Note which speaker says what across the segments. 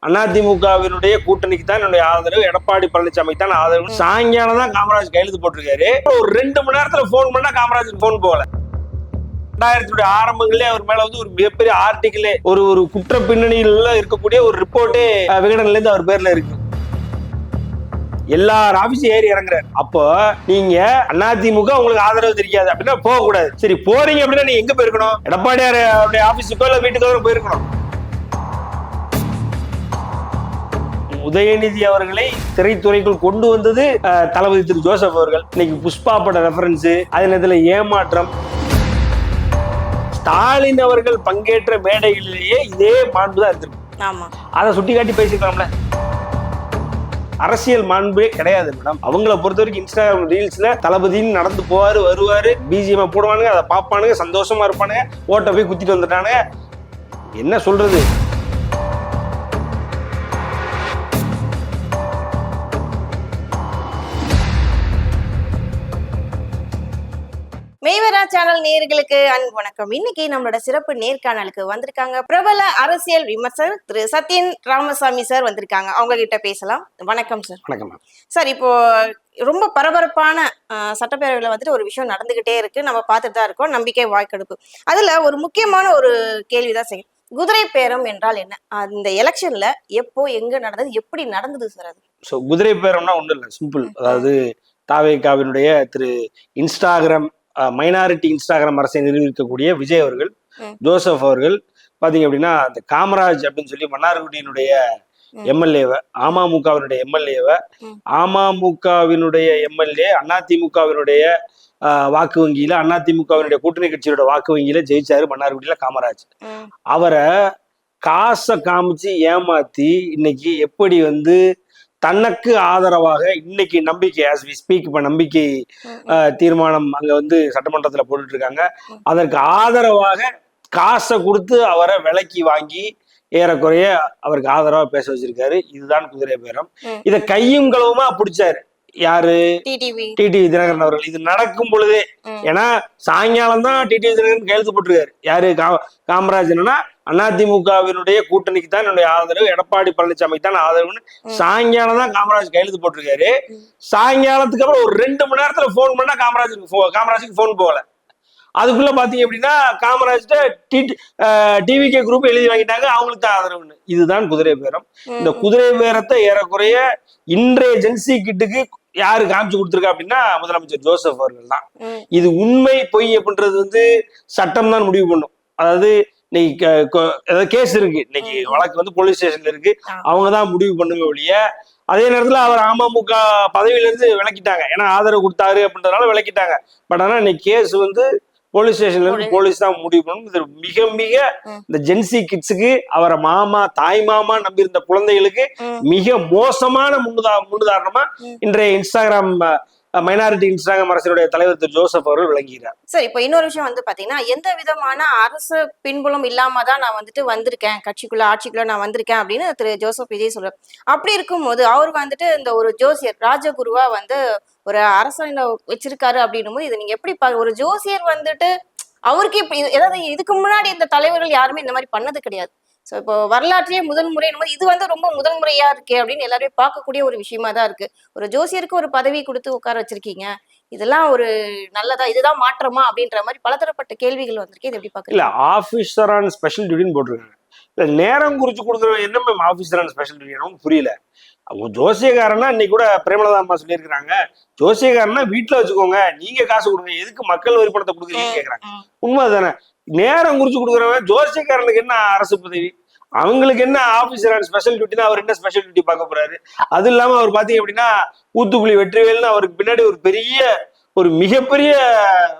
Speaker 1: அதிமுகவினுடைய கூட்டணிக்கு தான் என்னுடைய ஆதரவு, எடப்பாடி பழனிசாமிக்கு தான் ஆதரவு. சாயங்காலம் தான் காமராஜ் கையெழுத்து போட்டிருக்காரு. ஒரு 2 மணி நேரத்துல போன் பண்ணா காமராஜுக்கு போன் போகல. 2000 ஆரம்பங்களே அவர் மேல வந்து ஒரு மிகப்பெரிய ஆர்டிகிளே, ஒரு குற்ற பின்னணியில இருக்கக்கூடிய ஒரு ரிப்போர்ட்டே விகடன்ல இருந்து அவர் பேர்ல இருக்கு. எல்லார் ஆபீஸும் ஏறி இறங்குறாரு. அப்போ நீங்க அதிமுக உங்களுக்கு ஆதரவு தெரியாது அப்படின்னா போக கூடாது. சரி போறீங்க அப்படின்னா நீங்க எங்க போயிருக்கணும்? எடப்பாடியார் ஆபீஸுக்கோ இல்ல வீட்டுக்கோ போயிருக்கணும். உதயநிதி அவர்களை திரைத்துறைக்குள் கொண்டு வந்தது தளபதி திரு ஜோசப் அவர்கள். இன்னைக்கு புஷ்பா பட ரெஃபரன்ஸ், அதே நேரத்தில் ஏமாற்றம். ஸ்டாலின் அவர்கள் பங்கேற்ற மேடைகளிலேயே இதே மாண்பு தான் இருந்திருக்கு. அதை சுட்டி காட்டி பேசிக்கலாம்ல. அரசியல் மாண்பே கிடையாது மேடம். அவங்கள பொறுத்த வரைக்கும் இன்ஸ்டாகிராம் ரீல்ஸ்ல தளபதினு நடந்து போவாரு, வருவாரு, பிஜிஎம் போடுவானுங்க, அதை பார்ப்பானுங்க, சந்தோஷமா இருப்பானுங்க, ஓட்ட போய் குத்திட்டு வந்துட்டானுங்க. என்ன சொல்றது?
Speaker 2: மெய்வரா சேனல் நேயர்களுக்கு அன்பு வணக்கம். இன்னைக்கு நம்மளோட சிறப்பு நேர்காணலுக்கு வந்திருக்காங்க பிரபல அரசியல் விமர்சகர் திரு சத்யன் ராமசாமி சார் வந்திருக்காங்க. அவங்க கிட்ட பேசலாம். வணக்கம் சார்.
Speaker 1: வணக்கம்
Speaker 2: சார். இப்போ ரொம்ப பரபரப்பான சட்டப்பேரவையில வந்துட்டு ஒரு விஷயம் நடந்துகிட்டே இருக்கு, நம்ம பார்த்துட்டு தான் இருக்கோம். நம்பிக்கை வாக்கெடுப்பு. அதுல ஒரு முக்கியமான ஒரு கேள்விதான் செய்யும். குதிரை பேரம் என்றால் என்ன? அந்த எலெக்ஷன்ல எப்போ, எங்க நடந்தது, எப்படி நடந்தது சார் அது?
Speaker 1: குதிரை பேரம்னா ஒண்ணும் இல்லை, சிம்பிள். அதாவது தாவேகாவினுடைய திரு இன்ஸ்டாகிராம் மைனாரிட்டி இன்ஸ்டாகிராம் அரசை நிர்வகிக்கக்கூடிய விஜய் அவர்கள், ஜோசப் அவர்கள் பாத்தீங்க அப்படின்னா அந்த காமராஜ் அப்படின்னு சொல்லி மன்னார்குடியினுடைய எம்எல்ஏவை, அமமுகவினுடைய எம்எல்ஏவை, அமமுகவினுடைய எம்எல்ஏ அதிமுகவினுடைய வாக்கு வங்கியில, அதிமுகவினுடைய கூட்டணி கட்சியோட வாக்கு வங்கியில ஜெயிச்சாரு மன்னார்குடியில காமராஜ். அவரை காசை காமிச்சு ஏமாத்தி இன்னைக்கு எப்படி வந்து தனக்கு ஆதரவாக இன்னைக்கு நம்பிக்கை ஆஸ் வி ஸ்பீக் இப்ப நம்பிக்கை தீர்மானம் அங்க வந்து சட்டமன்றத்துல போட்டுட்டு இருக்காங்க. அதற்கு ஆதரவாக காசை கொடுத்து அவரை விலைக்கு வாங்கி ஏறக்குறைய அவருக்கு ஆதரவா பேச வச்சிருக்காரு. இதுதான் குதிரை பேரம். இதை கையும் களவுமா பிடிச்சாரு யாரு? டிடிவி தினகரன் அவர்கள். இது நடக்கும் பொழுதே, ஏன்னா சாயங்காலம் தான் டிடிவி தினகரன் கையெழுத்து போட்டிருக்காரு. யாரு? காமராஜ். என்னன்னா அதிமுகவினுடைய கூட்டணிக்கு தான் என்னுடைய ஆதரவு, எடப்பாடி பழனிசாமிக்கு தான் ஆதரவுன்னு சாயங்காலம் தான் காமராஜ் கையெழுத்து போட்டிருக்காரு. சாயங்காலத்துக்கு அப்புறம் ஒரு 2 மணி நேரத்துல போன் பண்ணா காமராஜுக்கு போன் போகல. அதுக்குள்ள பாத்தீங்க அப்படின்னா காமராஜ்ட டிவிகே குரூப் எழுதி வாங்கிட்டாங்க, அவங்களுக்கு தான் ஆதரவுன்னு. இதுதான் குதிரை பேரம். இந்த குதிரை பேரத்தை ஏறக்குறைய இன்றைய ஜென்சி கிட்டுக்கு யாரு காமிச்சு கொடுத்துருக்கா அப்படின்னா முதலமைச்சர் ஜோசப் அவர்கள் தான். இது உண்மை பொய் அப்படின்றது வந்து சட்டம் தான் முடிவு பண்ணும். அதாவது இன்னைக்கு ஏதாவது கேஸ் இருக்கு, இன்னைக்கு வழக்கு வந்து போலீஸ் ஸ்டேஷன்ல இருக்கு, அவங்கதான் முடிவு பண்ணுங்க ஒழிய. அதே நேரத்துல அவர் அமமுக பதவியில இருந்து விலக்கிட்டாங்க, ஏன்னா ஆதரவு கொடுத்தாரு அப்படின்றதுனால விலக்கிட்டாங்க. பட் ஆனா இன்னைக்கு கேஸ் வந்து போலீஸ் ஸ்டேஷன்ல இருந்து போலீஸ் தான் முடிவு பண்ணணும். இது மிக மிக இந்த ஜென்சி கிட்ஸுக்கு, அவரை மாமா தாய் மாமா நம்பி இருந்த குழந்தைகளுக்கு மிக மோசமான முன்னுதாரணமா இன்றைய இன்ஸ்டாகிராம் மைனாரிட்டி இன்ஸ்டாகிராம் அரசினுடைய தலைவர் திரு ஜோசப் அவர்கள் விளங்குகிறார்.
Speaker 2: சார், இப்போ இன்னொரு விஷயம் வந்து பாத்தீங்கன்னா, எந்த விதமான அரசு பின்புலம் இல்லாம தான் நான் வந்துட்டு வந்திருக்கேன், கட்சிக்குள்ள ஆட்சிக்குள்ள நான் வந்திருக்கேன் அப்படின்னு திரு ஜோசப் விஜய் சொல்றாரு. அப்படி இருக்கும்போது அவர் வந்துட்டு இந்த ஒரு ஜோசியர் ராஜகுருவா வந்து ஒரு அரசாங்க வச்சிருக்காரு அப்படின்னும் போது இதை நீங்க எப்படி ஒரு ஜோசியர் வந்துட்டு அவருக்கு இப்ப ஏதாவது இதுக்கு முன்னாடி இந்த தலைவர்கள் யாருமே இந்த மாதிரி பண்ணது கிடையாது. ஸோ இப்போ வரலாற்றிலேயே முதல் முறை இது வந்து ரொம்ப முதல் முறையா இருக்கு அப்படின்னு எல்லாருமே பார்க்கக்கூடிய ஒரு விஷயமா தான் இருக்கு. ஒரு ஜோசியருக்கு ஒரு பதவி கொடுத்து உட்கார வச்சிருக்கீங்க, இதெல்லாம் ஒரு நல்லதா, இதுதான் மாற்றமா அப்படின்ற மாதிரி பலதரப்பட்ட கேள்விகள் வந்திருக்கு. இது எப்படி பாக்குறீங்க?
Speaker 1: இல்ல ஆபீசர் ஆன் ஸ்பெஷல் டியூட்டின்னு போட்டிருக்காங்க. இல்ல நேரம் குறிச்சு கொடுக்குற என்ன ma'am officer on special duty புரியல. அவங்க ஜோசியக்காரன்னா இன்னைக்கு கூட பிரேமலதா அம்மா சொல்லியிருக்கிறாங்க, ஜோசியக்காரன்னா வீட்டுல வச்சுக்கோங்க, நீங்க காசு கொடுங்க, எதுக்கு மக்கள் வரி பணத்தை கொடுக்குறீங்கன்னு கேட்கறாங்க. உண்மை தானே? நேரம் குறிச்சு கொடுக்குறவன் ஜோசியக்காரனுக்கு என்ன அரசு பதவி, அவங்களுக்கு என்ன ஆபீசர் ஆன் ஸ்பெஷல் டியூட்டினா அவர் என்ன ஸ்பெஷல் டியூட்டி பார்க்க போறாரு? அது இல்லாம அவர் பாத்தீங்க அப்படின்னா ஊத்துக்குழி வெற்றிவேல்னு அவருக்கு பின்னாடி ஒரு மிகப்பெரிய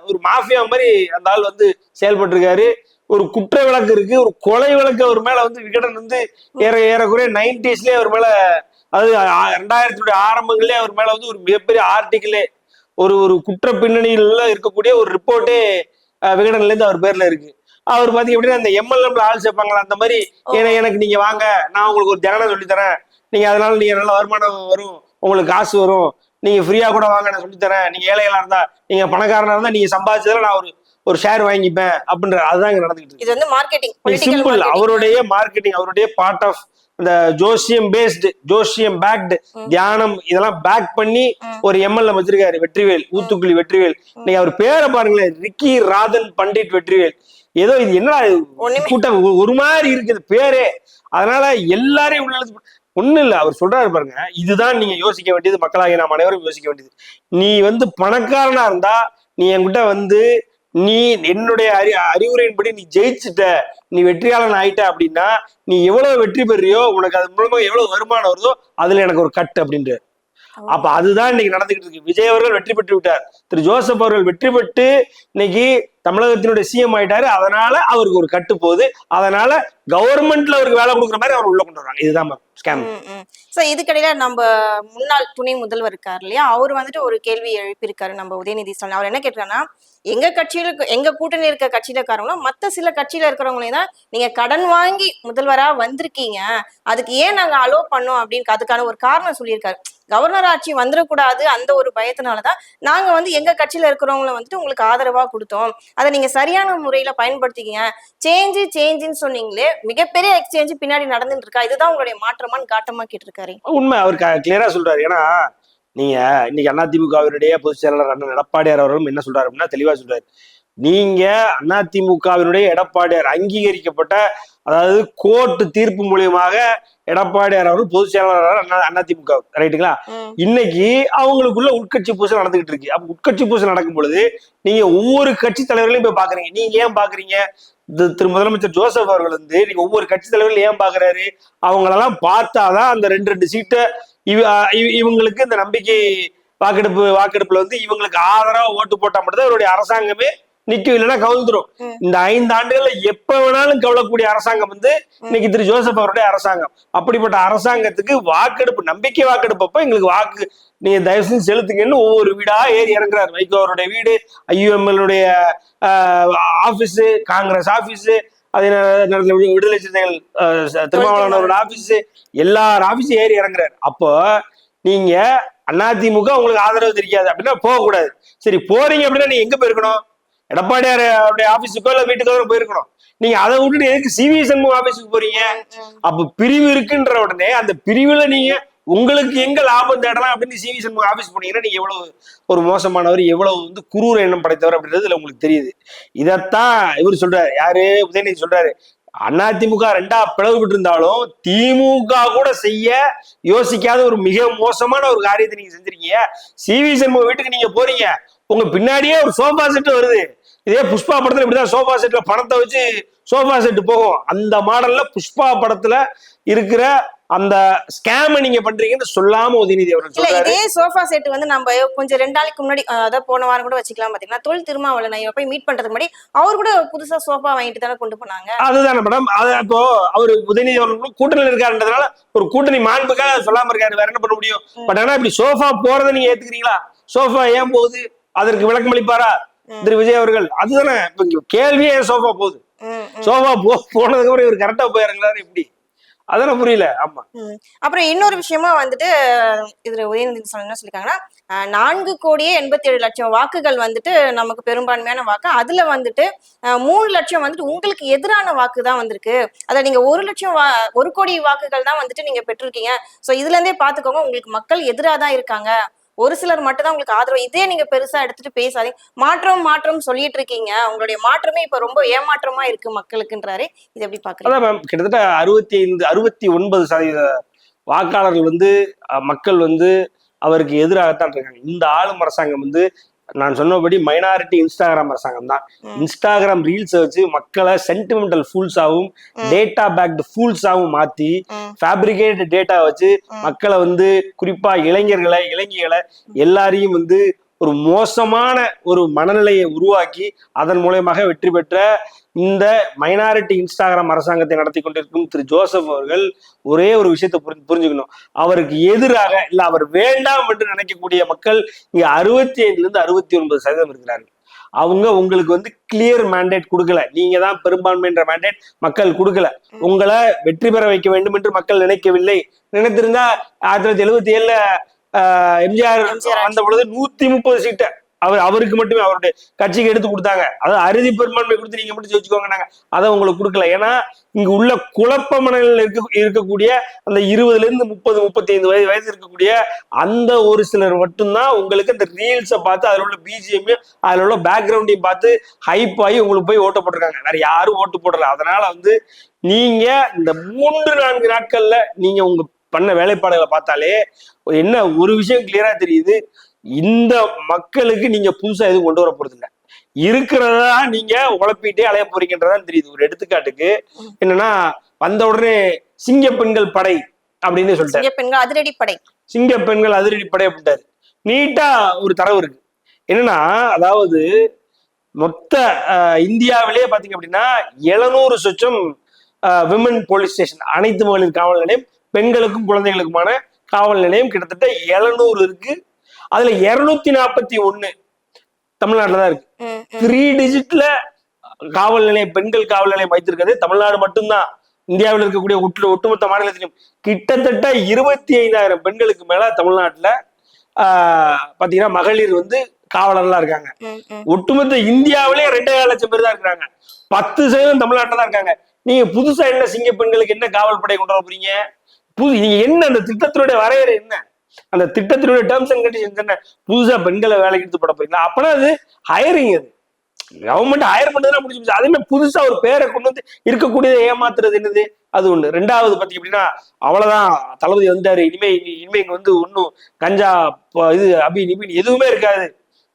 Speaker 1: ஒரு மாஃபியா மாதிரி அந்த ஆள் வந்து செயல்பட்டு. ஒரு குற்ற வழக்கு இருக்கு, ஒரு கொலை வழக்கு அவர் மேல வந்து விகடன் வந்து ஏறக்குறைய 90ஸ்லயே அவர் மேல, அது 2000 ஆரம்பங்களே அவர் மேல வந்து ஒரு மிகப்பெரிய ஆர்டிகிளே, ஒரு குற்ற பின்னணியில இருக்கக்கூடிய ஒரு ரிப்போர்ட்டே விகடன்ல இருந்து அவர் பேர்ல இருக்கு. அவர் பாத்தீங்க அப்படின்னா அந்த எம்எல்ஏல ஆள் சேர்ப்பாங்களா, அந்த மாதிரி எனக்கு நீங்க வாங்க, நான் உங்களுக்கு ஒரு தியானம் சொல்லி தரேன், நீங்க அதனால நீங்க நல்ல வருமானம் வரும், உங்களுக்கு காசு வரும், நீங்க ஃப்ரீயா கூட வாங்க, நான் சொல்லி தரேன், நீங்க ஏழைகளா இருந்தா, நீங்க பணக்காரனா இருந்தா, நீங்க சம்பாதிச்சதுல நான் ஒரு ஷேர் வாங்கிப்பேன் அப்படின்ற, அதுதான் இங்க நடந்துகிட்டு இருக்கு.
Speaker 2: இது வந்து மார்க்கெட்டிங்,
Speaker 1: சிம்பிள். அவருடைய மார்க்கெட்டிங், அவருடைய பார்ட் ஆஃப் அந்த ஜோசியம் பேக்டு தியானம் இதெல்லாம் பேக் பண்ணி ஒரு எம்எல்ஏ வச்சிருக்காரு வெற்றிவேல், ஊத்துக்குழி வெற்றிவேல். நீங்க அவர் பேரை பாருங்களேன், ரிக்கி ராதன் பண்டிட் வெற்றிவேல். ஏதோ இது என்ன கூட்டம் ஒரு மாதிரி இருக்குது பேரே. அதனால எல்லாரையும் உள்ள ஒண்ணும் இல்ல. அவர் சொல்றாரு பாருங்க, இதுதான் நீங்க யோசிக்க வேண்டியது, மக்களாகிய நாம் அனைவரும் யோசிக்க வேண்டியது. நீ பணக்காரனா இருந்தா நீ என்கிட்ட நீ என்னுடைய அறிவுரையின்படி நீ ஜெயிச்சுட்ட, நீ வெற்றியாளன் ஆயிட்ட அப்படின்னா நீ எவ்வளவு வெற்றி பெறியோ, உனக்கு அது மூலமா எவ்வளவு வருமானம் வருதோ அதுல எனக்கு ஒரு கட் அப்படின்ற. அப்ப அதுதான் இன்னைக்கு நடந்துகிட்டு இருக்கு. விஜய் அவர்கள் வெற்றி பெற்று விட்டார், திரு ஜோசப் அவர்கள் வெற்றி பெற்று இன்னைக்கு தமிழகத்தினுடைய சிஎம் ஆயிட்டாரு. அதனால அவருக்கு ஒரு கட்டு போகுது, அதனால கவர்மெண்ட்ல அவருக்கு வேலை கொடுக்குற மாதிரி அவர் உள்ள கொண்டு வர்றாங்க. இதுதான் ஸ்கேம்.
Speaker 2: சோ இதுக்கடையில நம்ம முன்னாள் துணை முதல்வர் இருக்காரு இல்லையா, அவர் ஒரு கேள்வி எழுப்பியிருக்காரு நம்ம உதயநிதி ஸ்டாலின். அவர் என்ன கேட்டாருன்னா, எங்க கட்சியில எங்க கூட்டணி இருக்க கட்சியில இருக்கிறவங்களும் மத்த சில கட்சியில இருக்கிறவங்களையும் தான் நீங்க கடன் வாங்கி முதல்வரா வந்திருக்கீங்க, அதுக்கு ஏன் நாங்க அலோ பண்ணோம் அப்படின்னு அதுக்கான ஒரு காரணம் சொல்லியிருக்காரு. கவர்னர் ஆட்சி வந்துடக்கூடாது அந்த ஒரு பயத்தினாலதான் நாங்க எங்க கட்சியில இருக்கிறவங்கள உங்களுக்கு ஆதரவா கொடுத்தோம், அதை நீங்க சரியான முறையில பயன்படுத்திக்கீங்க. சேஞ்சுன்னு சொன்னீங்களே, மிகப்பெரிய எக்ஸ்சேஞ்ச் பின்னாடி நடந்துட்டு இருக்கா, இதுதான் உங்களுடைய மாற்றமான்னு காட்டமா கேட்டிருக்காரு.
Speaker 1: உண்மை, அவர் கிளியரா சொல்றாரு. ஏன்னா நீங்க இன்னைக்கு அதிமுகவினுடைய பொதுச் செயலாளர் அண்ணன் எடப்பாடியார் அவர்களும் என்ன சொல்றாரு அப்படின்னா தெளிவா சொல்றாரு. நீங்க அதிமுகவினுடைய எடப்பாடியார் அங்கீகரிக்கப்பட்ட, அதாவது கோர்ட்டு தீர்ப்பு மூலியமாக எடப்பாடியார் அவர்கள் பொதுச் செயலாளர் அதிமுக, ரைட்டுங்களா? இன்னைக்கு அவங்களுக்குள்ள உட்கட்சி பூசல் நடந்துகிட்டு இருக்கு. அப்ப உட்கட்சி பூசல் நடக்கும் பொழுது நீங்க ஒவ்வொரு கட்சி தலைவர்களையும் போய் பாக்குறீங்க. நீங்க ஏன் பாக்குறீங்க? திரு முதலமைச்சர் ஜோசப் அவர்கள் நீங்க ஒவ்வொரு கட்சி தலைவர்கள் ஏன் பாக்குறாரு? அவங்களெல்லாம் பார்த்தாதான் அந்த ரெண்டு சீட்டை இவங்களுக்கு இந்த நம்பிக்கை வாக்கெடுப்புல இவங்களுக்கு ஆதரவா ஓட்டு போட்டா மட்டும்தான் இவருடைய அரசாங்கமே நிக்கும், இல்லைன்னா கவுந்துரும். இந்த 5 ஆண்டுகள்ல எப்ப வேணாலும் கவலக்கூடிய அரசாங்கம் இன்னைக்கு திரு ஜோசப் அவருடைய அரசாங்கம். அப்படிப்பட்ட அரசாங்கத்துக்கு வாக்கெடுப்பு, நம்பிக்கை வாக்கெடுப்பப்ப எங்களுக்கு வாக்கு நீங்க தயவு செஞ்சு செலுத்துங்கன்னு ஒவ்வொரு வீடா ஏறி இறங்குறாரு. வைகோ அவருடைய வீடு, IUML ஆபீஸ், காங்கிரஸ் ஆபீஸ், அதே நேரத்தில் விடுதலை சிறுத்தைகள் திருமாவளவனோட ஆபீஸ், எல்லார் ஆபீஸும் ஏறி இறங்குறாரு. அப்போ நீங்க அதிமுக உங்களுக்கு ஆதரவு தெரியாது அப்படின்னா போகக்கூடாது. சரி, போறீங்க அப்படின்னா நீங்க எங்க போயிருக்கணும்? எடப்பாடியார் ஆபீஸுக்கோ இல்ல வீட்டுக்கோ போயிருக்கணும். நீங்க அதை விட்டுட்டு எதுக்கு சிவி சண்முகம் ஆபீஸுக்கு போறீங்க? அப்ப பிரிவு இருக்குன்ற உடனே அந்த பிரிவுல நீங்க உங்களுக்கு எங்க லாபம் தேடலாம் அப்படின்னு சிவி சண்முகம் ஆபீஸ் போனீங்கன்னா நீங்க எவ்வளவு ஒரு மோசமானவர், எவ்வளவு குரூர எண்ணம் படைத்தவர் அப்படின்றது உங்களுக்கு தெரியுது. இதைத்தான் இவர் சொல்றாரு, யாரு உதயநிதி சொல்றாரு. அதிமுக 2ஆ பிளவுபட்டு இருந்தாலும் திமுக கூட செய்ய யோசிக்காத ஒரு மிக மோசமான ஒரு காரியத்தை நீங்க செஞ்சிருக்கீங்க. சிவி சண்முகம் வீட்டுக்கு நீங்க போறீங்க, உங்க பின்னாடியே ஒரு சோஃபா செட் வருது. இதே புஷ்பா படத்துல இப்படிதான் சோஃபா செட்ல பணத்தை வச்சு சோஃபா செட் போகும். அந்த மாடல்ல புஷ்பா படத்துல இருக்கிற அந்த ஸ்கேம நீங்க பண்றீங்கன்னு சொல்லாம உதயநிதி அவர்கள் சொல்றாரு.
Speaker 2: இதே சோஃபா செட் நம்ம கொஞ்சம் 2 நாளைக்கு முன்னாடி, அதாவது போன வாரம் கூட வச்சுக்கலாம், பாத்தீங்கன்னா தொல் திருமாவளவன் ஐயா போய் மீட் பண்றதுக்கு முன்னாடி அவர் கூட புதுசா சோஃபா வாங்கிட்டு தானே கொண்டு போனாங்க.
Speaker 1: அதுதானே மேடம். அது இப்போ அவரு உதயநிதி அவர்களும் கூட்டணியில் இருக்காருன்றதுனால ஒரு கூட்டணி மாண்புக்காக சொல்லாம இருக்காரு, வேற என்ன பண்ண முடியும்? பட் ஆனா இப்படி சோஃபா போறதை நீங்க ஏத்துக்கிறீங்களா? சோஃபா ஏன் போகுது, அதற்கு விளக்கம் அளிப்பாரா திரு விஜய் அவர்கள்? அதுதானே கேள்வியே. சோஃபா போகுது, சோஃபா போனதுக்கு அப்புறம் இவர் கரெக்டா போயிருங்களாரு எப்படி? அதெல்லாம் புரியல. ஆமா.
Speaker 2: அப்புறம் இன்னொரு விஷயமா இதுல உதயநிதி என்ன சொல்லிருக்காங்கன்னா, 4,87,00,000 வாக்குகள் நமக்கு பெரும்பான்மையான வாக்கு, அதுல 3 லட்சம் உங்களுக்கு எதிரான வாக்கு தான் வந்திருக்கு. அத நீங்க 1 கோடி வாக்குகள் தான் நீங்க பெற்றிருக்கீங்க. சோ இதுல இருந்தே பாத்துக்கோங்க, உங்களுக்கு மக்கள் எதிராதான் இருக்காங்க, ஒரு சிலர் மட்டும் தான் உங்களுக்கு ஆதரவு. இதே நீங்க பெருசா எடுத்துட்டு பேசாதீங்க, மாற்றம் சொல்லிட்டு இருக்கீங்க, உங்களுடைய மாற்றமே இப்ப ரொம்ப ஏமாற்றமா இருக்கு மக்களுக்குன்றாரு. இது எப்படி பாக்குறீங்க? அதான் மேம்,
Speaker 1: கிட்டத்தட்ட 69% வாக்காளர்கள் மக்கள் அவருக்கு எதிராகத்தான் இருக்காங்க. இந்த ஆளும் அரசாங்கம் நான் சொன்னபடி மைனாரிட்டி இன்ஸ்டாகிராம் அரசாங்கம் தான். இன்ஸ்டாகிராம் ரீல்ஸை வச்சு மக்களை சென்டிமெண்டல் ஃபூல்ஸாவும் டேட்டா பேக்டு ஃபூல்ஸாவும் மாத்தி ஃபேப்ரிகேட்டட் டேட்டா வச்சு மக்களை குறிப்பா இளைஞர்களை இளைஞர்களை எல்லாரையும் ஒரு மோசமான ஒரு மனநிலையை உருவாக்கி அதன் மூலமாக வெற்றி பெற்ற இந்த மைனாரிட்டி இன்ஸ்டாகிராம் அரசாங்கத்தை நடத்தி கொண்டிருக்கும் திரு ஜோசப் அவர்கள் ஒரே ஒரு விஷயத்தை புரிஞ்சுக்கணும். அவருக்கு எதிராக இல்ல அவர் வேண்டாம் என்று நினைக்கக்கூடிய மக்கள் இங்க 65% 69% இருக்கிறார்கள். அவங்க உங்களுக்கு கிளியர் மேண்டேட் கொடுக்கல. நீங்க தான் பெரும்பான்மைன்ற மேண்டேட் மக்கள் கொடுக்கல. உங்களை வெற்றி பெற வைக்க வேண்டும் என்று மக்கள் நினைக்கவில்லை. நினைத்திருந்தா 1977 எம்ஜிஆர் வந்த பொழுது 130 சீட்டை அவருக்கு மட்டுமே அவருடைய கட்சிக்கு எடுத்து கொடுத்தாங்க. அதாவது அறுதி பெரும்பான்மை கொடுத்து நீங்க மட்டும் ஜெயிச்சுக்கோங்க, நாங்க அதை உங்களுக்கு கொடுக்கல. ஏன்னா இங்க உள்ள குழப்ப மனநிலையில் இருக்கக்கூடிய அந்த 20ல இருந்து 30, 35 வயது இருக்கக்கூடிய அந்த ஒரு சிலர் மட்டும்தான் உங்களுக்கு அந்த ரீல்ஸை பார்த்து அதில் உள்ள பிஜிஎம்மையும் அதில் உள்ள பேக்ரவுண்டையும் பார்த்து ஹைப் ஆகி உங்களுக்கு போய் ஓட்டு போட்டிருக்காங்க. வேற யாரும் ஓட்டு போடல. அதனால நீங்க இந்த 3-4 நாட்கள்ல நீங்க உங்க பண்ண வேலைப்பாடுகளை பார்த்தாலே என்ன ஒரு விஷயம் கிளியரா தெரியுது. இந்த மக்களுக்கு நீங்க புதுசா எதுவும் கொண்டு வர போறது இல்லை, இருக்கிறதா நீங்க உழப்பிட்டே அலைய போறீங்கன்றதான் தெரியுது. ஒரு எடுத்துக்காட்டுக்கு என்னன்னா, வந்த உடனே சிங்க பெண்கள் படை அப்படின்னு சொல்லிட்டாரு. சிங்க பெண்கள் அதிரடி படை அப்படின்ட்டாரு. நீட்டா ஒரு தரவு இருக்கு. என்னன்னா, அதாவது மொத்த இந்தியாவிலேயே பாத்தீங்க அப்படின்னா 700 சொச்சம் விமன் போலீஸ் ஸ்டேஷன், அனைத்து மகளிர் காவல் நிலையம், பெண்களுக்கும் குழந்தைகளுக்குமான காவல் நிலையம் கிட்டத்தட்ட 700 இருக்கு. அதுல 241 தமிழ்நாட்டுல தான் இருக்கு. 3 டிஜிட்ல காவல் நிலையம், பெண்கள் காவல் நிலையம் வைத்திருக்கிறது தமிழ்நாடு மட்டும்தான். இந்தியாவில் இருக்கக்கூடிய ஒட்டுமொத்த மாநிலத்திலும் கிட்டத்தட்ட 25,000 பெண்களுக்கு மேல தமிழ்நாட்டுல பாத்தீங்கன்னா மகளிர் காவலர்லாம் இருக்காங்க. ஒட்டுமொத்த இந்தியாவிலே 2.5 லட்சம் பேர் தான் இருக்காங்க. 10% தமிழ்நாட்டில் தான் இருக்காங்க. நீங்க புதுசா என்ன சிங்க பெண்களுக்கு என்ன காவல் படை கொண்டு வர போறீங்க? நீங்க என்ன அந்த திட்டத்தினுடைய வரையறை என்ன? அந்த திட்டத்தினுடைய டேர்ம்ஸ் அண்ட் கண்டிஷன்ஸ் என்ன? புதுசா பெண்களை வேலைக்கு எடுத்து போட போறீங்களா? அப்பனா அது ஹையரிங், அது கவர்மெண்ட் ஹையர் பண்ணதுன்னா முடிஞ்சு. அதே மாதிரி புதுசா ஒரு பேரை கொண்டு இருக்கக்கூடியதை ஏமாத்துறது என்னது? அது ஒண்ணு. ரெண்டாவது பாத்தீங்க அப்படின்னா, அவ்வளவுதான் தளபதி வந்துட்டாரு, இனிமே இங்க ஒன்னும் கஞ்சா இது அபி நிபின் எதுவுமே இருக்காது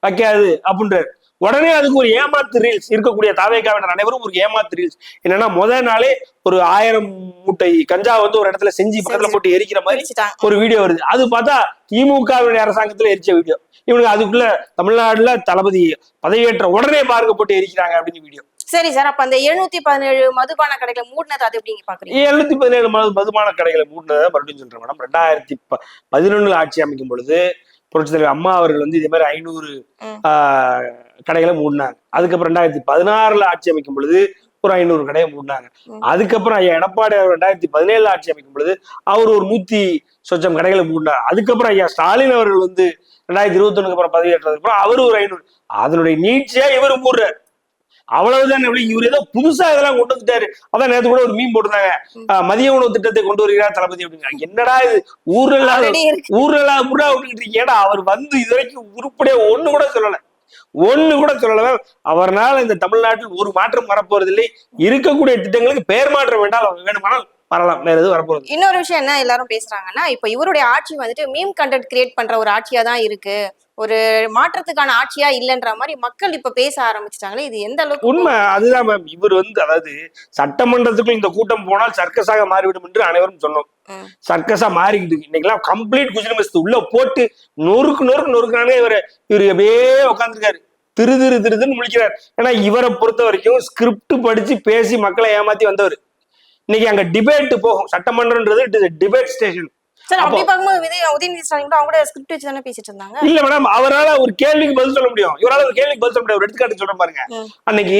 Speaker 1: வைக்காது அப்படின்றாரு. உடனே அதுக்கு ஒரு ஏமாத்து ரீல்ஸ் இருக்கக்கூடிய தாவேகாவினர் அனைவரும் ஒரு ஏமாத்து ரீல்ஸ் என்னன்னா, முதல் நாளே ஒரு 1000 மூட்டை கஞ்சா ஒரு இடத்துல செஞ்சு பக்கத்துல போட்டு எரிக்கிற மாதிரி ஒரு வீடியோ வருது. அது பார்த்தா திமுகவினுடைய அரசாங்கத்துல எரிச்ச வீடியோ. இவனுக்கு அதுக்குள்ள தமிழ்நாடுல தளபதி பதவியேற்ற உடனே பார்க்க போட்டு எரிக்கிறாங்க அப்படின்னு வீடியோ.
Speaker 2: சரி சார், அப்ப அந்த 717 மதுபான கடைகளை மூடினது அது எப்படி பாக்குறீங்க?
Speaker 1: 717 மதுபான கடைகளை மூடினதை மறுபடியும் சொல்றேன் மேடம். 2011 ஆட்சி அமைக்கும் பொழுது புரட்சித் தலைவர் அம்மா அவர்கள் இதே மாதிரி 500 கடைகளை மூடினாங்க. அதுக்கப்புறம் 2016 ஆட்சி அமைக்கும் பொழுது ஒரு 500 கடையை மூடினாங்க. அதுக்கப்புறம் ஐயா எடப்பாடி அவர் 2017 ஆட்சி அமைக்கும் பொழுது அவர் ஒரு 100 சொச்சம் கடைகளை மூடினார். அதுக்கப்புறம் ஐயா ஸ்டாலின் அவர்கள் 2021 அப்புறம் பதவியேற்றதுக்கு அப்புறம் அவரு ஒரு 500. அதனுடைய நீட்சியா இவர் மூடுறாரு. அவ்வளவுதான். இவர் ஏதோ புதுசா இதெல்லாம் கொண்டு வந்துட்டாரு. அதான் நேற்று கூட ஒரு மீன் போட்டுருந்தாங்க, மதிய உணவு திட்டத்தை கொண்டு வருகிறார் தளபதி அப்படின்னு. என்னடா இது ஊரெல்லாம் புறா விட்டுக்கிட்டு இருக்கீங்க? அவர் இது வரைக்கும் உருப்படியா ஒண்ணு கூட சொல்லல. அவர்னால இந்த தமிழ்நாட்டில் ஒரு மாற்றம் வரப்போறதில்லை. இருக்கக்கூடிய திட்டங்களுக்கு பெயர் மாற்றம் வேண்டுமானால் வரலாம், வேற எதுவும் வரப்போறது.
Speaker 2: இன்னொரு விஷயம் என்ன எல்லாரும் பேசுறாங்கன்னா, இப்ப இவருடைய ஆட்சி மீம் கண்டென்ட் கிரியேட் பண்ற ஒரு ஆட்சியா தான் இருக்கு, ஒரு மாற்றத்துக்கான ஆட்சியா இல்லைன்ற மாதிரி மக்கள் இப்ப பேச ஆரம்பிச்சிட்டாங்களே, இது எந்த அளவுக்கு
Speaker 1: உண்மை? அதுதான் மேம். இவர் அதாவது சட்டமன்றத்துக்கும் இந்த கூட்டம் போனால் சர்க்கஸாக மாறிவிடும் என்று அனைவரும் சொன்னோம். சர்க்கஸா மாறிக்கிட்டு இன்னைக்கெல்லாம் கம்ப்ளீட் குஜிலிமஸ் உள்ள போட்டு நொறுக்குனானே இவர் அப்படியே உட்காந்துருக்காரு, திருதுன்னு முழிக்கிறார். ஏன்னா இவரை பொறுத்த வரைக்கும் ஸ்கிரிப்ட் படிச்சு பேசி மக்களை ஏமாத்தி வந்தவர். இன்னைக்கு அங்க டிபேட் போகும். சட்டமன்றம்ன்றது டிபேட் ஸ்டேஷன். இல்ல மேடம், அவரால் ஒரு கேள்விக்கு பதில் சொல்ல முடியும், இவரால் ஒரு கேள்விக்கு பதில் சொல்ல முடியாது. ஒரு எடுத்துக்காட்டு சொல்ற பாருங்க. அன்னைக்கு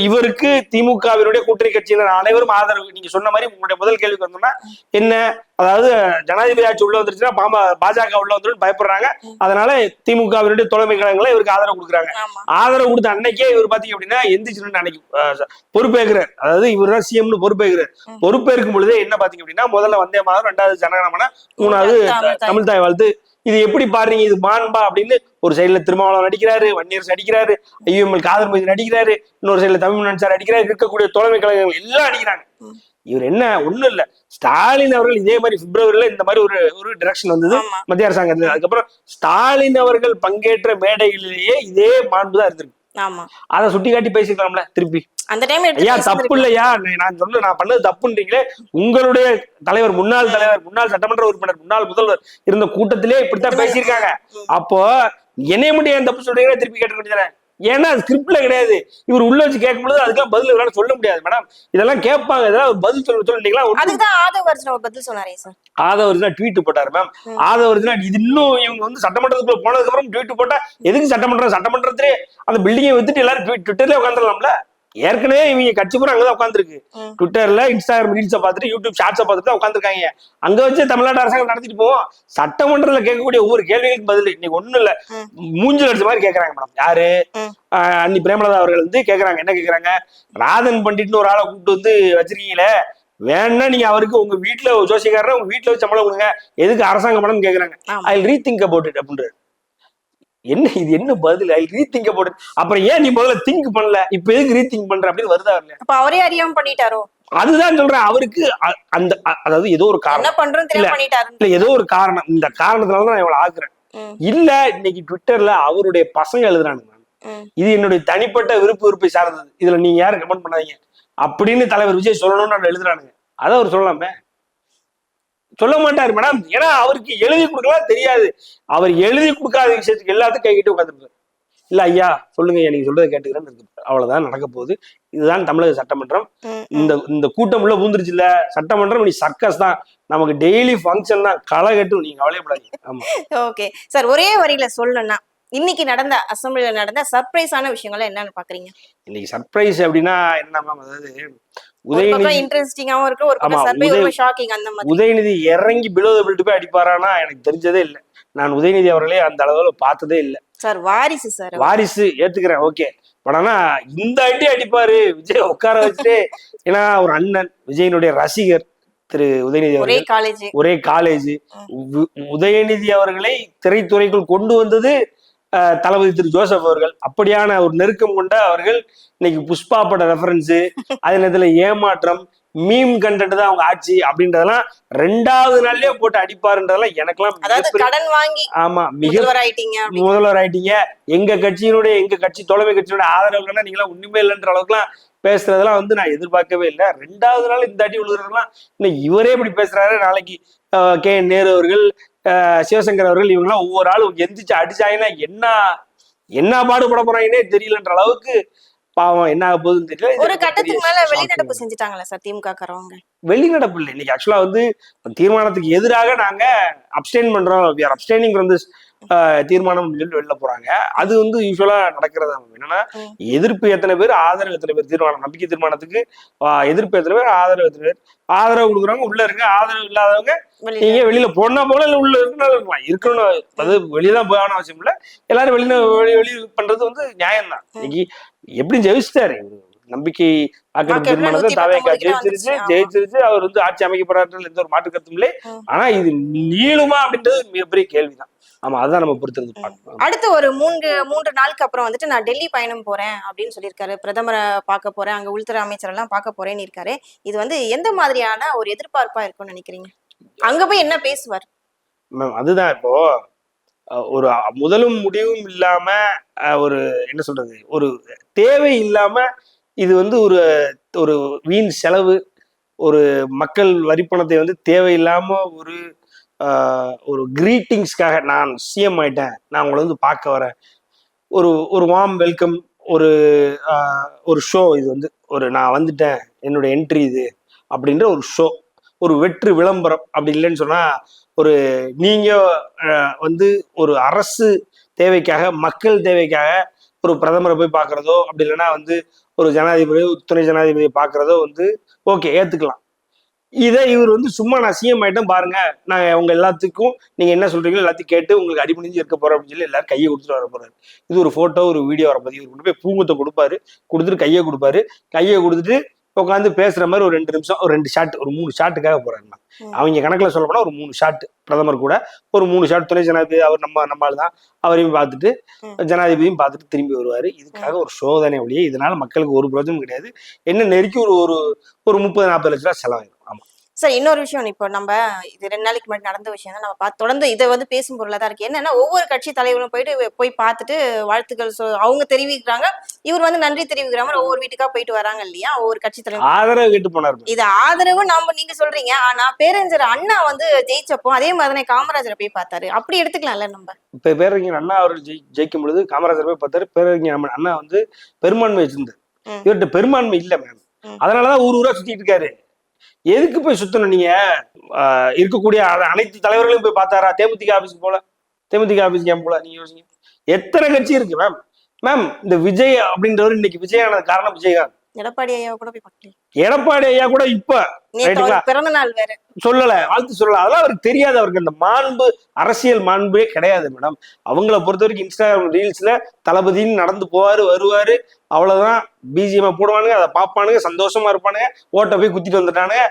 Speaker 1: இவருக்கு திமுகவினுடைய கூட்டணி கட்சியினர் அனைவரும் ஆதரவு. நீங்க சொன்ன மாதிரி உங்களுடைய முதல் கேள்விக்கு வந்தோம்னா என்ன, அதாவது ஜனாதிபதி ஆட்சி உள்ள வந்துருச்சுன்னா பாஜக உள்ள வந்துடும் பயப்படுறாங்க. அதனால திமுகவினுடைய தலைமை கழகங்களை இவருக்கு ஆதரவு கொடுக்குறாங்க. ஆதரவு கொடுத்த அன்னைக்கே இவர் பாத்தீங்க அப்படின்னா எந்திரிச்சு அன்னைக்கு பொறுப்பேற்கிறார். அதாவது இவர் தான் சிஎம்னு பொறுப்பேற்கிறார். பொறுப்பேற்கும் பொழுதே என்ன பாத்தீங்க அப்படின்னா, முதல்ல வந்தே மாதம், 2வது ஜனகணமன, 3வது தமிழ் தாய் வாழ்த்து. இது எப்படி பாருங்க, இது மாண்பா அப்படின்னு ஒரு சைடுல திருமாவளவன் நடிக்கிறாரு, வன்னியரசு நடிக்கிறாரு, ஐயுஎம்எல் காதர் மீது நடிக்கிறாரு, இன்னொரு சைடுல தமிழ் சார் அடிக்கிறாரு, இருக்கக்கூடிய தலைமை கழகங்கள் எல்லாம் அடிக்கிறாங்க. இவர் என்ன ஒண்ணும் இல்ல, ஸ்டாலின் அவர்கள் இதே மாதிரி பிப்ரவரியில இந்த மாதிரி ஒரு டைரக்ஷன் வந்தது மத்திய அரசாங்கத்துல. அதுக்கப்புறம் ஸ்டாலின் அவர்கள் பங்கேற்ற மேடைகளிலேயே இதே மாண்பு தான் இருந்திருக்கு. அதை சுட்டி காட்டி பேசிக்கலாம்ல திருப்பி. ஐயா தப்பு இல்லையா, நான் பண்ணது தப்புன்றீங்களே. உங்களுடைய தலைவர், முன்னாள் சட்டமன்ற உறுப்பினர், முன்னாள் முதல்வர் இருந்த கூட்டத்திலே இப்படித்தான் பேசியிருக்காங்க. அப்போ என்னைய மட்டும் ஏன் தப்பு சொல்றீங்கன்னா திருப்பி கேட்க வேண்டியதானே? ஏன்னா ஸ்கிரிப்ட்ல கிடையாது. இவர் உள்ள வச்சு கேட்கும் பொழுது அதுக்கெல்லாம் பதில் இவரால் சொல்ல முடியாது மேடம். இதெல்லாம் கேட்பாங்க, இதெல்லாம் பதில் சொல்லிட்டீங்களா? ஆதவர்ஜுனா ட்வீட் போட்டாரு மேம். ஆதவர்ஜுனா இது இன்னும் இவங்க சட்டமன்றத்துக்குள்ள போனதுக்கு அப்புறம் ட்வீட் போட்டா எதுக்கு சட்டமன்றத்திலே அந்த பில்டிங்கை வித்துட்டு எல்லாரும் ட்விட்டர்லயே உட்காந்துடலாம்ல. ஏற்கனவே இவங்க கட்சி பூரா அங்கதான் உட்காந்துருக்கு.
Speaker 2: ம்.
Speaker 1: ட்விட்டர்ல, இன்ஸ்டாகிராம் ரீல்ஸை பார்த்துட்டு, யூடியூப் ஷார்ட்ஸை பார்த்துட்டு தான் உட்காந்துருக்காங்க. அங்க வச்சு தமிழ்நாடு அரசாங்கம் நடத்திட்டு போவோம். சட்டமன்றத்துல கேட்கக்கூடிய ஒவ்வொரு கேள்விகளுக்கு பதில் இன்னைக்கு ஒண்ணும் இல்ல,
Speaker 2: ம்.
Speaker 1: மூஞ்சில் அடிச்ச மாதிரி கேட்கறாங்க மேடம். யாரு?
Speaker 2: ம்.
Speaker 1: அன்னி பிரேமலதா அவர்கள் வந்து கேட்கறாங்க. என்ன கேட்கறாங்க? ராதன் பண்டிட்னு ஒரு ஆளை கூப்பிட்டு வந்து வச்சிருக்கீங்களே, வேணா நீங்க அவருக்கு உங்க வீட்டுல ஜோசியக்காரர் உங்க வீட்டுல வச்சு சம்பளம் கொடுங்க, எதுக்கு அரசாங்க பணம் கேக்குறாங்க.
Speaker 2: ஆமா.
Speaker 1: ஐ ரீதிங்க் அபவுட் இட் அப்படின்றது. என்ன இது, என்ன பதில்? ஐ ரீதிங்க் அபவுட் இட். அப்புறம் ஏன் நீ முதல்ல திங்க் பண்ணல, இப்ப எதுக்கு ரீதிங்க் பண்ற அப்படின்னு வருதா இல்லையா?
Speaker 2: அப்ப அவரே அறியாம பண்ணிட்டாரோ?
Speaker 1: அதுதான் சொல்றேன். அவருக்கு அந்த அதாவது ஏதோ ஒரு
Speaker 2: என்ன
Speaker 1: காரணம்
Speaker 2: பண்றோம் தெரியாம பண்ணிட்டாரு.
Speaker 1: இல்ல, ஏதோ ஒரு காரணம். இந்த காரணத்தினாலதான் நான் இவ்வளவு ஆக்குறேன்.
Speaker 2: ம்.
Speaker 1: இல்ல, இன்னைக்கு ட்விட்டர்ல அவருடைய பசங்க எழுதுறானுங்க,
Speaker 2: ம்.
Speaker 1: இது என்னுடைய தனிப்பட்ட விருப்பை சார்ந்தது, இதுல நீங்க யாரும் கமெண்ட் பண்ணாதீங்க அப்படின்னு தலைவர் விஜய் சொல்லணும்னு நான் எழுதுறானுங்க. அதை அவர் சொல்லலாமே, சொல்ல மாட்டாரு மேடம். ஏன்னா அவருக்கு எழுதி கொடுக்கலாம் தெரியாது. அவர் எழுதி கொடுக்காத விஷயத்துக்கு எல்லாத்துக்கும் கைகிட்டு உட்காந்துருப்பாரு. இல்ல ஐயா சொல்லுங்க ஐயா, நீங்க சொல்றதை கேட்டுக்கிறேன்னு இருக்கு. அவ்வளவுதான் நடக்க போகுது. இதுதான் தமிழக சட்டமன்றம்.
Speaker 2: ம்.
Speaker 1: இந்த கூட்டம் உள்ள பூந்துருச்சு இல்ல, சட்டமன்றம் நீ சர்க்கஸ் தான், நமக்கு டெய்லி ஃபங்க்ஷன் தான், களை கட்டும், நீங்க கவலையப்படாதீங்க. ஆமா.
Speaker 2: ஓகே சார், ஒரே வரியில சொல்லணும்னா இன்னைக்கு நடந்த அசம்பிளில நடந்த சர்ப்ரைஸான விஷயங்கள் என்னன்னு பாக்குறீங்க?
Speaker 1: இன்னைக்கு சர்ப்ரைஸ் அப்படின்னா என்ன மேம், அதாவது
Speaker 2: ஒரு பக்கம்
Speaker 1: உதயநிதி
Speaker 2: இன்ட்ரெஸ்டிங்காவும் இருக்கு, ஒரு
Speaker 1: ஆமா,
Speaker 2: பக்கம் சர்ப்ரைஸ், ஒரு ஷாக்கிங் அந்த மாதிரி.
Speaker 1: உதயநிதி இறங்கி பிலோ த பெல்ட் போய் அடிப்பாரானா எனக்கு தெரிஞ்சதே இல்லை. நான் உதயநிதி அவர்களே அந்த அளவுல பார்த்ததே இல்லை.
Speaker 2: சார் வாரிசு சார்,
Speaker 1: வாரிசு ஏத்துக்கிறேன், ஓகே. பட் ஆனா இந்த அடி அடிப்பாரு விஜய் உட்கார வச்சுட்டு. ஏன்னா ஒரு அண்ணன், விஜயனுடைய ரசிகர் திரு உதயநிதி
Speaker 2: ஒரே
Speaker 1: அவர்கள்,
Speaker 2: காலேஜ்.
Speaker 1: ஒரே காலேஜ். உதயநிதி அவர்களை திரைத்துறைக்குள் கொண்டு வந்தது தளபதி திரு ஜோசப் அவர்கள். அப்படியான ஒரு நெருக்கம் கொண்ட அவர்கள் இன்னைக்கு புஷ்பா பட ரெஃபரன்ஸ், அதே நேரத்துல ஏமாற்றம், மீம் கண்டென்ட் தான் அவங்க ஆட்சி அப்படின்றதெல்லாம் 2வது நாள்லயே போட்டு அடிப்பாருன்றதெல்லாம் எனக்கெல்லாம்
Speaker 2: அதாவது கடன் வாங்கி
Speaker 1: ஆமா மிக
Speaker 2: முதல்வர் ஆயிட்டீங்க அப்படின்னு.
Speaker 1: முதல்வர் ஆயிட்டீங்க, எங்க கட்சி தோழமை கட்சியினுடைய ஆதரவுலன்னா நீங்களாம் ஒண்ணுமே இல்லைன்ற அளவுக்குலாம் பேசுறதெல்லாம் வந்து நான் எதிர்பார்க்கவே இல்லை. 2வது நாள் இந்த அடி விழுகிறதெல்லாம் இன்னும் இவரே இப்படி பேசுறாரு. நாளைக்கு கே என் நேரு அவர்கள், சிவசங்கர் அவர்கள், இவங்கெல்லாம் ஒவ்வொரு ஆளும் எந்திரிச்சு அடிச்சாங்கன்னா என்ன பாடுபட போறாங்கன்னே தெரியலன்ற அளவுக்கு பாவம் என்ன ஆக போகுதுன்னு தெரியல.
Speaker 2: ஒரு கட்டத்துக்கு மேல வெளிநடப்பு செஞ்சுட்டாங்களா சார் திமுக காரவங்க?
Speaker 1: வெளிநடப்பு இல்லை. இன்னைக்கு ஆக்சுவலா வந்து தீர்மானத்துக்கு எதிராக நாங்க அப்டெயின் பண்றோம், we are abstaining from this தீர்மானம் சொல்லி வெளில போறாங்க. அது வந்து யூஸ்வலா நடக்கிறதா. என்னன்னா எதிர்ப்பு எத்தனை பேர், ஆதரவு எத்தனை பேர், தீர்மானம் நம்பிக்கை தீர்மானத்துக்கு எதிர்ப்பு எத்தனை பேர், ஆதரவு எத்தனை பேர். ஆதரவு கொடுக்குறவங்க உள்ள இருங்க, ஆதரவு இல்லாதவங்க நீங்க வெளியில போனா போல, இல்ல உள்ள இருக்கணும் இருக்கணும். அது வெளியதான் போகணும் அவசியம் இல்ல. எல்லாரும் வெளியே பண்றது வந்து நியாயம் தான். இன்னைக்கு எப்படி ஜெயிச்சிட்டாரு நம்பிக்கை வாக்கெடுப்பு தீர்மானத்தை தாவேகா ஜெயிச்சிருச்சு. அவர் வந்து ஆட்சி அமைக்கப்படுறாரு, எந்த ஒரு மாற்று கருத்தும் இல்லை. ஆனா இது நீளுமா அப்படின்றது மிகப்பெரிய கேள்விதான். ஆமா, அதான் நம்ம பொறுத்திருந்து பார்க்கணும்.
Speaker 2: அடுத்து ஒரு மூன்று நாளுக்கு அப்புறம் வந்துட்டு நான் டெல்லி பயணம் போறேன் அப்படின்னு சொல்லியிருக்காரு. பிரதமரை பார்க்க போறேன், அங்க உள்துறை அமைச்சர் எல்லாம் பார்க்க போறேன்னு இருக்காரு. இது வந்து எந்த மாதிரியான ஒரு எதிர்பார்ப்பா இருக்கும்னு நினைக்கிறீங்க? அங்க போய் என்ன பேசுவார்?
Speaker 1: மேம் அதுதான் இப்போ ஒரு முதலும் முடிவும் இல்லாம, ஒரு என்ன சொல்றது, ஒரு தேவை இல்லாம, இது வந்து ஒரு ஒரு வீண் செலவு, ஒரு மக்கள் வரிப்பணத்தை வந்து தேவையில்லாம ஒரு கிரீட்டிங்ஸ்க்காக நான் சிஎம் ஆயிட்டேன், நான் உங்களை வந்து பார்க்க வரேன், ஒரு வார்ம் வெல்கம், ஒரு ஷோ, இது வந்து நான் வந்துட்டேன், என்னோட என்ட்ரி இது அப்படின்ற ஒரு ஷோ, ஒரு வெற்று விளம்பரம். அப்படி இல்லைன்னு சொன்னா நீங்க வந்து ஒரு அரசு தேவைக்காக, மக்கள் தேவைக்காக ஒரு பிரதமரை போய் பார்க்கறதோ, அப்படி இல்லைன்னா வந்து ஒரு ஜனாதிபதி, துணை ஜனாதிபதியை பார்க்கறதோ வந்து ஓகே, ஏத்துக்கலாம். இதை இவர் வந்து சும்மா நான் சிஎம் ஆயிட்டேன் பாருங்க, நான் உங்க எல்லாத்துக்கும் நீங்க என்ன சொல்றீங்களோ எல்லாத்தையும் கேட்டு உங்களுக்கு அடிபணிஞ்சு இருக்க போறோம் அப்படின்னு சொல்லி எல்லாரும் கையை கொடுத்துட்டு வர போறாரு. இது ஒரு போட்டோ, ஒரு வீடியோ வரப்போது. இவர் கொண்டு போய் பூங்கத்தை கொடுத்துட்டு கையை கொடுத்துட்டு உட்காந்து பேசுற மாதிரி ஒரு 2 நிமிஷம், ஒரு 2 ஷாட், ஒரு 3 ஷாட்டுக்காக போறாரு. அவங்க கணக்குல சொல்ல போனா ஒரு 3 ஷாட் பிரதமர் கூட, ஒரு 3 ஷாட் துணை ஜனாதிபதி, அவர் நம்ம ஆள் தான், அவரையும் பார்த்துட்டு ஜனாதிபதியும் பார்த்துட்டு திரும்பி வருவாரு. இதுக்காக ஒரு சோதனை ஒழிய இதனால மக்களுக்கு ஒரு பிரயோஜனம் கிடையாது. என்ன நெருக்கி ஒரு 30-40 லட்ச ரூபா செலவாயிடும். ஆமா
Speaker 2: சார், இன்னொரு விஷயம், இப்போ நம்ம இது 2 நாளைக்கு முன்னாடி நடந்த விஷயம் தான் நம்ம தொடர்ந்து இதை வந்து பேசும் பொருளா தான் இருக்கு. என்னன்னா ஒவ்வொரு கட்சி தலைவரும் போய் பார்த்துட்டு வாழ்த்துக்கள் அவங்க தெரிவிக்கிறாங்க, இவர் வந்து நன்றி தெரிவிக்கிறாங்க, ஒவ்வொரு வீட்டுக்கா போயிட்டு வராங்க இல்லையா ஒவ்வொரு கட்சி தலைவர்.
Speaker 1: ஆதரவு கேட்டு போனார்.
Speaker 2: இது ஆதரவு நீங்க சொல்றீங்க, ஆனா பேரறிஞர் அண்ணா வந்து ஜெயிச்சப்போ அதே மாதிரி காமராஜரை போய் பார்த்தாரு, அப்படி எடுத்துக்கலாம்ல நம்ம.
Speaker 1: இப்ப பேரறிஞர் அண்ணா அவர்கள் ஜெயிக்கும் பொழுது காமராஜர் போய் பார்த்தாரு. பேரறிஞர் அண்ணா வந்து பெரும்பான்மை வச்சிருந்தார், இவர்கிட்ட பெரும்பான்மை இல்ல மேம். அதனாலதான் ஊரா சுத்திட்டு இருக்காரு. எதுக்கு போய் சுத்தணும்? நீங்க இருக்கக்கூடிய அனைத்து தலைவர்களையும் போய் பார்த்தாரா? தேமுதிக ஆபீஸ்க்கு போல நீங்க யோசிங்க. எத்தனை கட்சி இருக்கு மேம். இந்த விஜய் அப்படின்றவர் இன்னைக்கு விஜய் ஆனது காரணம் விஜயகாந்த்.
Speaker 2: எடப்பாடி ஐயா கூட போய் பார்க்கல.
Speaker 1: எடப்பாடி ஐயா கூட இப்ப
Speaker 2: நேத்து
Speaker 1: ரைட்டுங்களா
Speaker 2: அவர் பிறந்த நாள் வேற.
Speaker 1: சொல்லல, வாழ்த்து சொல்லல, அதெல்லாம் அவருக்கு தெரியாது. அவருக்கு அந்த மாண்பு, அரசியல் மாண்பே கிடையாது மேடம். அவங்கள பொறுத்த வரைக்கும் இன்ஸ்டாகிராம் ரீல்ஸ்ல தளபதினு நடந்து போவாரு வருவாரு, அவ்வளவுதான். பிஜிஎம் போடுவானுங்க, அதை பார்ப்பானுங்க, சந்தோஷமா இருப்பானுங்க, ஓட்ட போய் குத்திட்டு வந்துட்டானுங்க.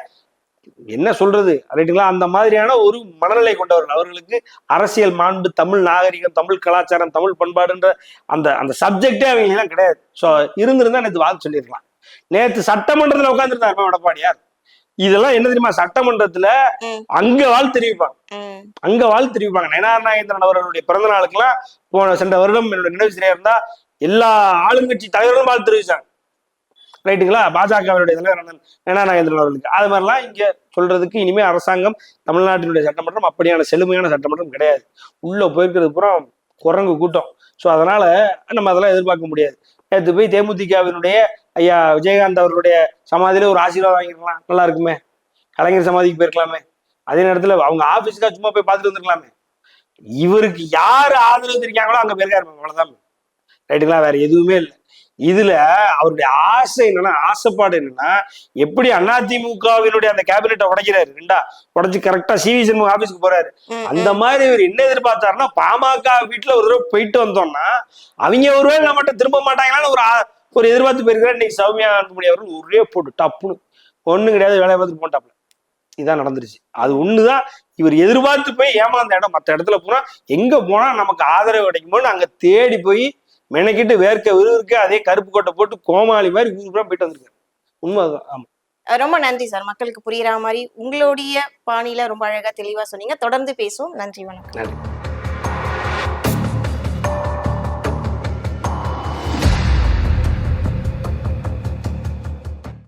Speaker 1: என்ன சொல்றது ரைட்டுங்களா? அந்த மாதிரியான ஒரு மனநிலை கொண்டவர்கள். அவர்களுக்கு அரசியல் மாண்பு, தமிழ் நாகரிகம், தமிழ் கலாச்சாரம், தமிழ் பண்பாடுன்ற அந்த அந்த சப்ஜெக்டே அவங்களுக்குலாம் கிடையாது. ஸோ இருந்திருந்தா நேற்று வாழ்த்து சொல்லியிருக்கலாம். நேற்று சட்டமன்றத்துல உட்காந்துருந்தாரு எடப்பாடியார். இதெல்லாம் என்ன தெரியுமா, சட்டமன்றத்துல அங்க வாழ்த்து தெரிவிப்பாங்க, அங்க வாழ்த்து தெரிவிப்பாங்க. நயனார் நாகேந்திரன் அவர்களுடைய பிறந்த நாளுக்கெல்லாம் சென்ற வருடம் என்னோட நினைவு சரியா இருந்தா எல்லா ஆளுங்கட்சி தலைவர்களும் வாழ்த்து தெரிவிச்சாங்க. ரைட்டுங்களா? பாஜகவினுடைய தலைவர் நயனார் நாகேந்திரன் அவர்களுக்கு. அது மாதிரிலாம் இங்க சொல்றதுக்கு இனிமே அரசாங்கம், தமிழ்நாட்டினுடைய சட்டமன்றம் அப்படியான செழுமையான சட்டமன்றம் கிடையாது. உள்ள போயிருக்கிறது பூரா குரங்கு கூட்டம். ஸோ அதனால நம்ம அதெல்லாம் எதிர்பார்க்க முடியாது. நேற்று போய் தேமுதிகவினுடைய ஐயா விஜயகாந்த் அவர்களுடைய சமாதியில ஒரு ஆசீர்வாதம் வாங்கிருக்கலாம், நல்லா இருக்குமே. கலைஞர் சமாதிக்கு போயிருக்கலாமே. அதே நேரத்துல அவங்க ஆபீஸ்க்காக சும்மா போய் பார்த்துட்டு வந்துருக்கலாமே. இவருக்கு யாரு ஆதரவு தெரிவிக்காங்களோ அங்க போயிருக்காரு, அவ்வளவுதான். ரைட்டுங்களா? வேற எதுவுமே இல்லை. இதுல அவருடைய ஆசை என்னன்னா, ஆசைப்பாடு என்னன்னா, எப்படி அதிமுகவினுடைய அந்த கேபினெட்டை உடைக்கிறாரு, ரெண்டா உடைச்சு கரெக்டா சிவி சண்முகம் ஆபீஸ்க்கு போறாரு. அந்த மாதிரி இவர் என்ன எதிர்பார்த்தாருன்னா, பாமக வீட்டுல ஒரு தடவை போயிட்டு வந்தோம்னா அவங்க ஒருவேளை நம்மகிட்ட திரும்ப மாட்டாங்களான்னு ஒரு எதிர்பார்த்து போயிருக்கிறார். இன்னைக்கு சௌமியா அன்புமணி அவர்கள் ஒரே போட்டு டப்புன்னு ஒண்ணு கிடையாது, வேலையை பார்த்துட்டு போட்டாப்ல. இதான் நடந்துருச்சு. அது ஒண்ணுதான் இவர் எதிர்பார்த்து போய் ஏமாந்த இடம். மற்ற இடத்துல போனா எங்க போனா நமக்கு ஆதரவு கிடைக்குமோன்னு அங்க தேடி போய் மெனக்கிட்டு வேர்க்க விறுவிறுக்க அதே கருப்பு கோட்டை போட்டு கோமாளி மாதிரி ஊருக்குலாம் போயிட்டு வந்திருக்காரு. உண்மைதான். ஆமா,
Speaker 2: ரொம்ப நன்றி சார். மக்களுக்கு புரியுற மாதிரி உங்களுடைய பாணியில ரொம்ப அழகா தெளிவா சொன்னீங்க. தொடர்ந்து பேசுவோம். நன்றி, வணக்கம்.
Speaker 1: நன்றி.